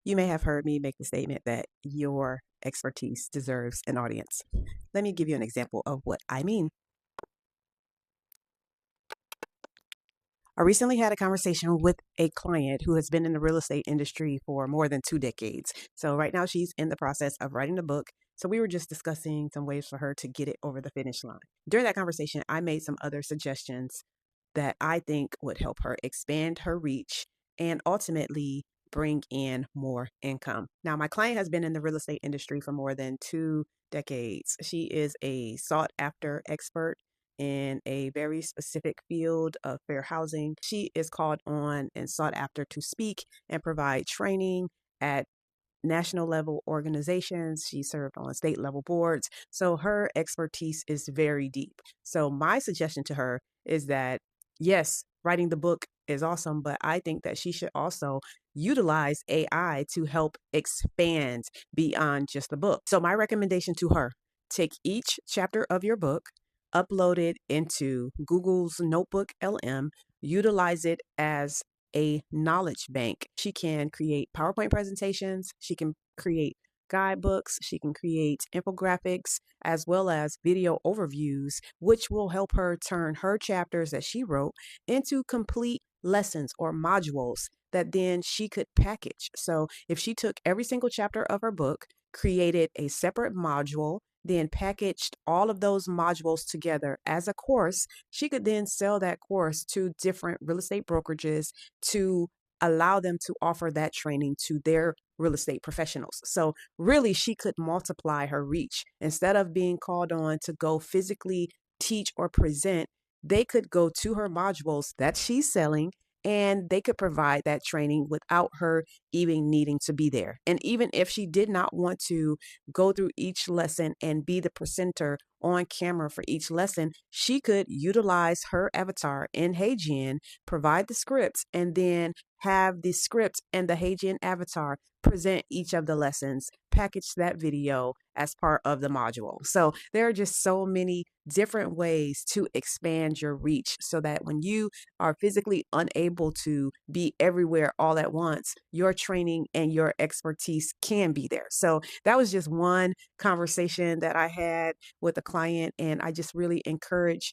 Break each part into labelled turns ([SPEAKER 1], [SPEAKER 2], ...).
[SPEAKER 1] You may have heard me make the statement that your expertise deserves an audience. Let me give you an example of what I mean. I recently had a conversation with a client who has been in the real estate industry for more than 2 decades. So right now she's in the process of writing a book. So we were just discussing some ways for her to get it over the finish line. During that conversation, I made some other suggestions that I think would help her expand her reach and ultimately bring in more income. Now, my client has been in the real estate industry for more than 2 decades. She is a sought after expert in a very specific field of fair housing. She is called on and sought after to speak and provide training at national level organizations. She served on state level boards. So her expertise is very deep. So my suggestion to her is that, yes, writing the book is awesome, but I think that she should also utilize AI to help expand beyond just the book. So my recommendation to her, take each chapter of your book, upload it into Google's NotebookLM, utilize it as a knowledge bank. She can create PowerPoint presentations, she can create guidebooks, she can create infographics, as well as video overviews, which will help her turn her chapters that she wrote into complete lessons or modules that then she could package. So if she took every single chapter of her book, created a separate module, then packaged all of those modules together as a course, she could then sell that course to different real estate brokerages to allow them to offer that training to their real estate professionals. So really, she could multiply her reach. Instead of being called on to go physically teach or present, they could go to her modules that she's selling and they could provide that training without her even needing to be there. And even if she did not want to go through each lesson and be the presenter on camera for each lesson, she could utilize her avatar in HeyGen, provide the scripts, and then have the script and the HeyGen avatar present each of the lessons, package that video as part of the module. So there are just so many different ways to expand your reach so that when you are physically unable to be everywhere all at once, your training and your expertise can be there. So that was just one conversation that I had with a client, and I just really encourage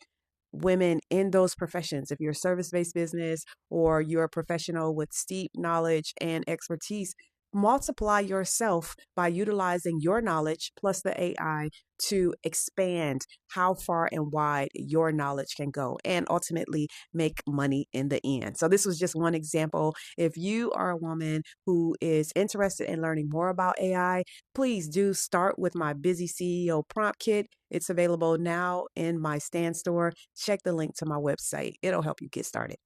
[SPEAKER 1] women in those professions. If you're a service-based business or you're a professional with steep knowledge and expertise, multiply yourself by utilizing your knowledge plus the AI to expand how far and wide your knowledge can go and ultimately make money in the end. So this was just one example. If you are a woman who is interested in learning more about AI, please do start with my Busy CEO prompt kit. It's available now in my Stand store. Check the link to my website. It'll help you get started.